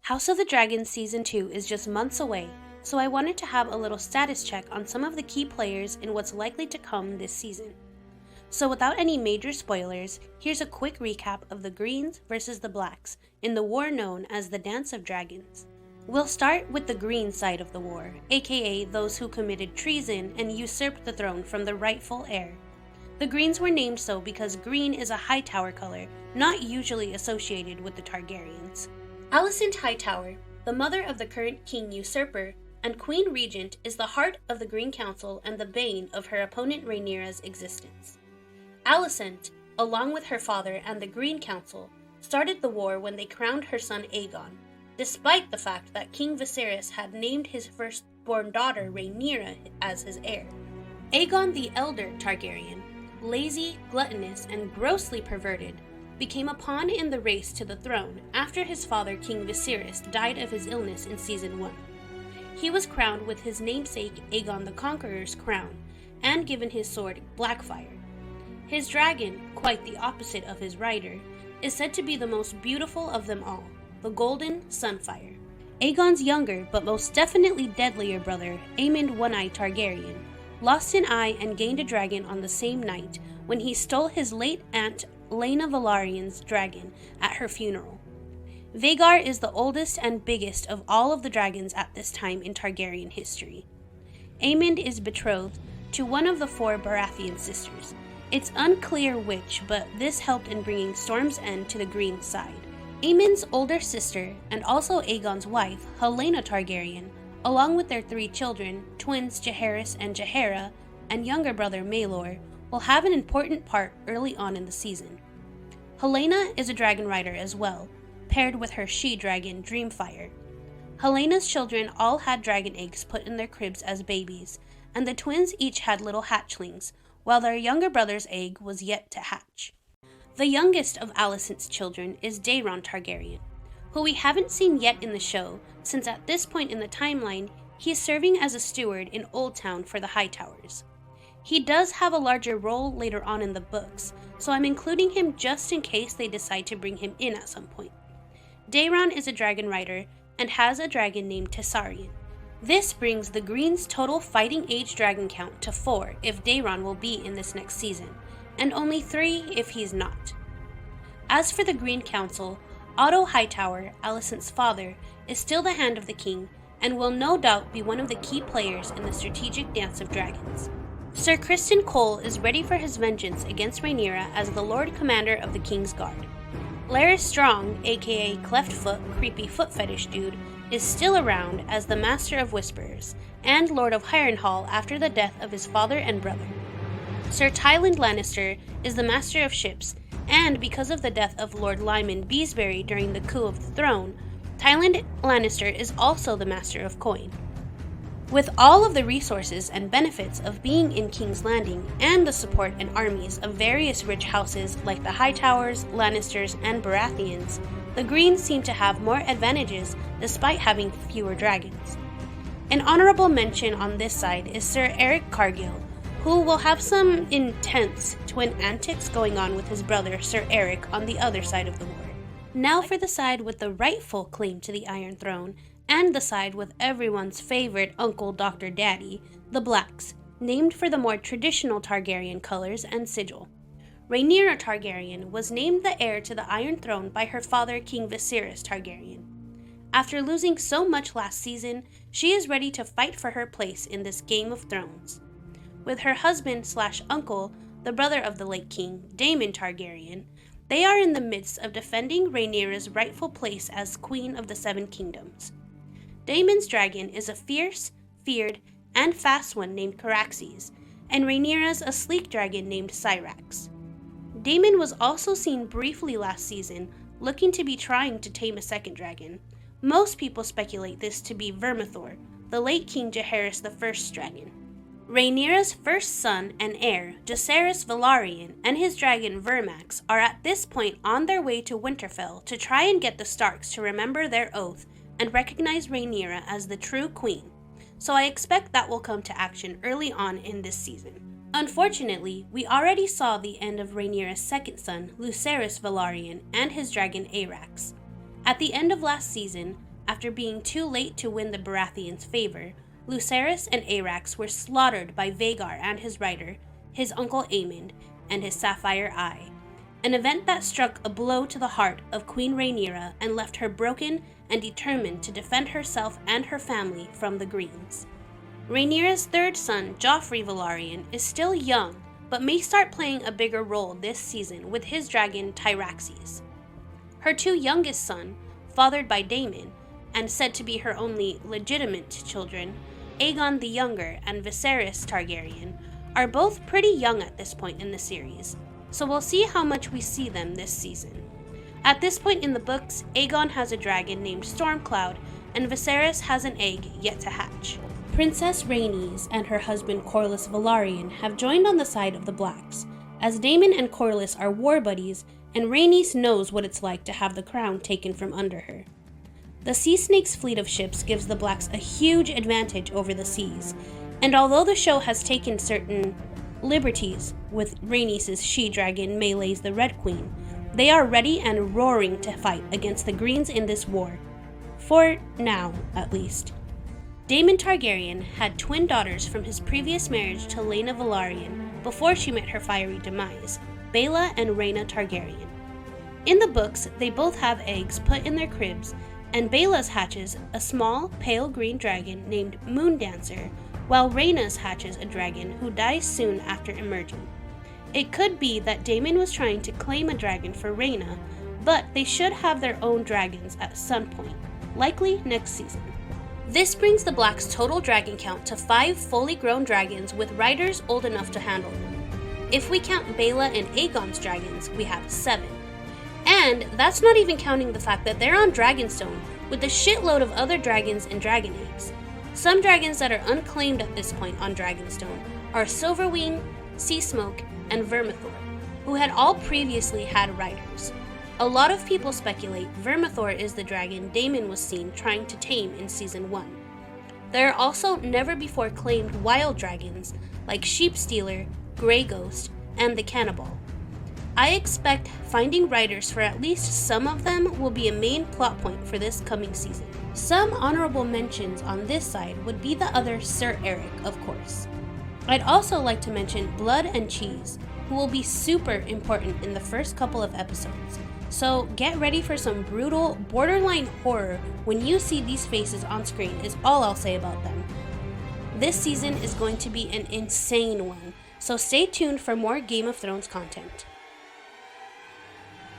House of the Dragon Season 2 is just months away, so I wanted to have a little status check on some of the key players in what's likely to come this season. So without any major spoilers, here's a quick recap of the Greens versus the Blacks in the war known as the Dance of Dragons. We'll start with the green side of the war, aka those who committed treason and usurped the throne from the rightful heir. The Greens were named so because green is a Hightower color, not usually associated with the Targaryens. Alicent Hightower, the mother of the current king usurper and queen regent, is the heart of the Green Council and the bane of her opponent Rhaenyra's existence. Alicent, along with her father and the Green Council, started the war when they crowned her son Aegon, despite the fact that King Viserys had named his firstborn daughter Rhaenyra as his heir. Aegon the Elder Targaryen, lazy, gluttonous, and grossly perverted, became a pawn in the race to the throne after his father King Viserys died of his illness in Season 1. He was crowned with his namesake Aegon the Conqueror's crown and given his sword Blackfyre. His dragon, quite the opposite of his rider, is said to be the most beautiful of them all, the Golden Sunfire. Aegon's younger but most definitely deadlier brother, Aemond One-Eye Targaryen, lost an eye and gained a dragon on the same night when he stole his late aunt Laena Velarion's dragon at her funeral. Vhagar is the oldest and biggest of all of the dragons at this time in Targaryen history. Aemond is betrothed to one of the 4 Baratheon sisters. It's unclear which, but this helped in bringing Storm's End to the green side. Aemond's older sister, and also Aegon's wife, Helaena Targaryen, along with their 3 children, twins Jaehaerys and Jaehaera, and younger brother Maelor, will have an important part early on in the season. Helaena is a dragon rider as well, paired with her she-dragon Dreamfire. Helena's children all had dragon eggs put in their cribs as babies, and the twins each had little hatchlings, while their younger brother's egg was yet to hatch. The youngest of Alicent's children is Daeron Targaryen, who we haven't seen yet in the show, since at this point in the timeline, he is serving as a steward in Oldtown for the Hightowers. He does have a larger role later on in the books, so I'm including him just in case they decide to bring him in at some point. Daeron is a dragon rider and has a dragon named Tessarion. This brings the Greens' total fighting age dragon count to 4 if Daeron will be in this next season, and only 3 if he's not. As for the Green Council, Otto Hightower, Alicent's father, is still the Hand of the King and will no doubt be one of the key players in the strategic Dance of Dragons. Sir Criston Cole is ready for his vengeance against Rhaenyra as the Lord Commander of the King's Guard. Larys Strong, aka Cleftfoot, creepy foot fetish dude, is still around as the Master of Whisperers and Lord of Harrenhal after the death of his father and brother. Sir Tywin Lannister is the Master of Ships, and because of the death of Lord Lyman Beesbury during the coup of the throne, Tywin Lannister is also the Master of Coin. With all of the resources and benefits of being in King's Landing and the support and armies of various rich houses like the Hightowers, Lannisters, and Baratheons, the Greens seem to have more advantages despite having fewer dragons. An honorable mention on this side is Sir Eric Cargill, who will have some intense twin antics going on with his brother Sir Eric on the other side of the war. Now for the side with the rightful claim to the Iron Throne, and the side with everyone's favorite uncle Dr. Daddy, the Blacks, named for the more traditional Targaryen colors and sigil. Rhaenyra Targaryen was named the heir to the Iron Throne by her father King Viserys Targaryen. After losing so much last season, she is ready to fight for her place in this Game of Thrones. With her husband/uncle, the brother of the late king, Daemon Targaryen, they are in the midst of defending Rhaenyra's rightful place as Queen of the Seven Kingdoms. Daemon's dragon is a fierce, feared, and fast one named Caraxes, and Rhaenyra's a sleek dragon named Syrax. Daemon was also seen briefly last season, looking to be trying to tame a second dragon. Most people speculate this to be Vermithor, the late King Jaehaerys I's dragon. Rhaenyra's first son and heir, Jacaerys Velaryon, and his dragon Vermax are at this point on their way to Winterfell to try and get the Starks to remember their oath and recognize Rhaenyra as the true queen, so I expect that will come to action early on in this season. Unfortunately, we already saw the end of Rhaenyra's second son, Lucerys Velaryon, and his dragon Arax. At the end of last season, after being too late to win the Baratheons' favor, Lucerys and Arrax were slaughtered by Vhagar and his rider, his uncle Aemond, and his Sapphire Eye, an event that struck a blow to the heart of Queen Rhaenyra and left her broken and determined to defend herself and her family from the Greens. Rhaenyra's third son, Joffrey Velaryon, is still young, but may start playing a bigger role this season with his dragon Tyraxes. Her two youngest sons, fathered by Daemon, and said to be her only legitimate children, Aegon the Younger and Viserys Targaryen, are both pretty young at this point in the series, so we'll see how much we see them this season. At this point in the books, Aegon has a dragon named Stormcloud, and Viserys has an egg yet to hatch. Princess Rhaenys and her husband Corlys Velaryon have joined on the side of the Blacks, as Daemon and Corlys are war buddies, and Rhaenys knows what it's like to have the crown taken from under her. The Sea Snake's fleet of ships gives the Blacks a huge advantage over the seas, and although the show has taken certain liberties with Rhaenys' she-dragon Meleys the Red Queen, they are ready and roaring to fight against the Greens in this war. For now, at least. Daemon Targaryen had twin daughters from his previous marriage to Laena Velaryon before she met her fiery demise, Baela and Rhaena Targaryen. In the books, they both have eggs put in their cribs, and Baela's hatches a small, pale green dragon named Moondancer, while Rhaena's hatches a dragon who dies soon after emerging. It could be that Daemon was trying to claim a dragon for Rhaena, but they should have their own dragons at some point, likely next season. This brings the Blacks' total dragon count to 5 fully grown dragons with riders old enough to handle them. If we count Baela and Aegon's dragons, we have 7. And that's not even counting the fact that they're on Dragonstone with a shitload of other dragons and dragon eggs. Some dragons that are unclaimed at this point on Dragonstone are Silverwing, Seasmoke, and Vermithor, who had all previously had riders. A lot of people speculate Vermithor is the dragon Daemon was seen trying to tame in Season 1. There are also never-before claimed wild dragons like Sheepstealer, Grey Ghost, and the Cannibal. I expect finding riders for at least some of them will be a main plot point for this coming season. Some honorable mentions on this side would be the other Ser Erryk, of course. I'd also like to mention Blood and Cheese, who will be super important in the first couple of episodes. So get ready for some brutal, borderline horror when you see these faces on screen is all I'll say about them. This season is going to be an insane one, so stay tuned for more Game of Thrones content.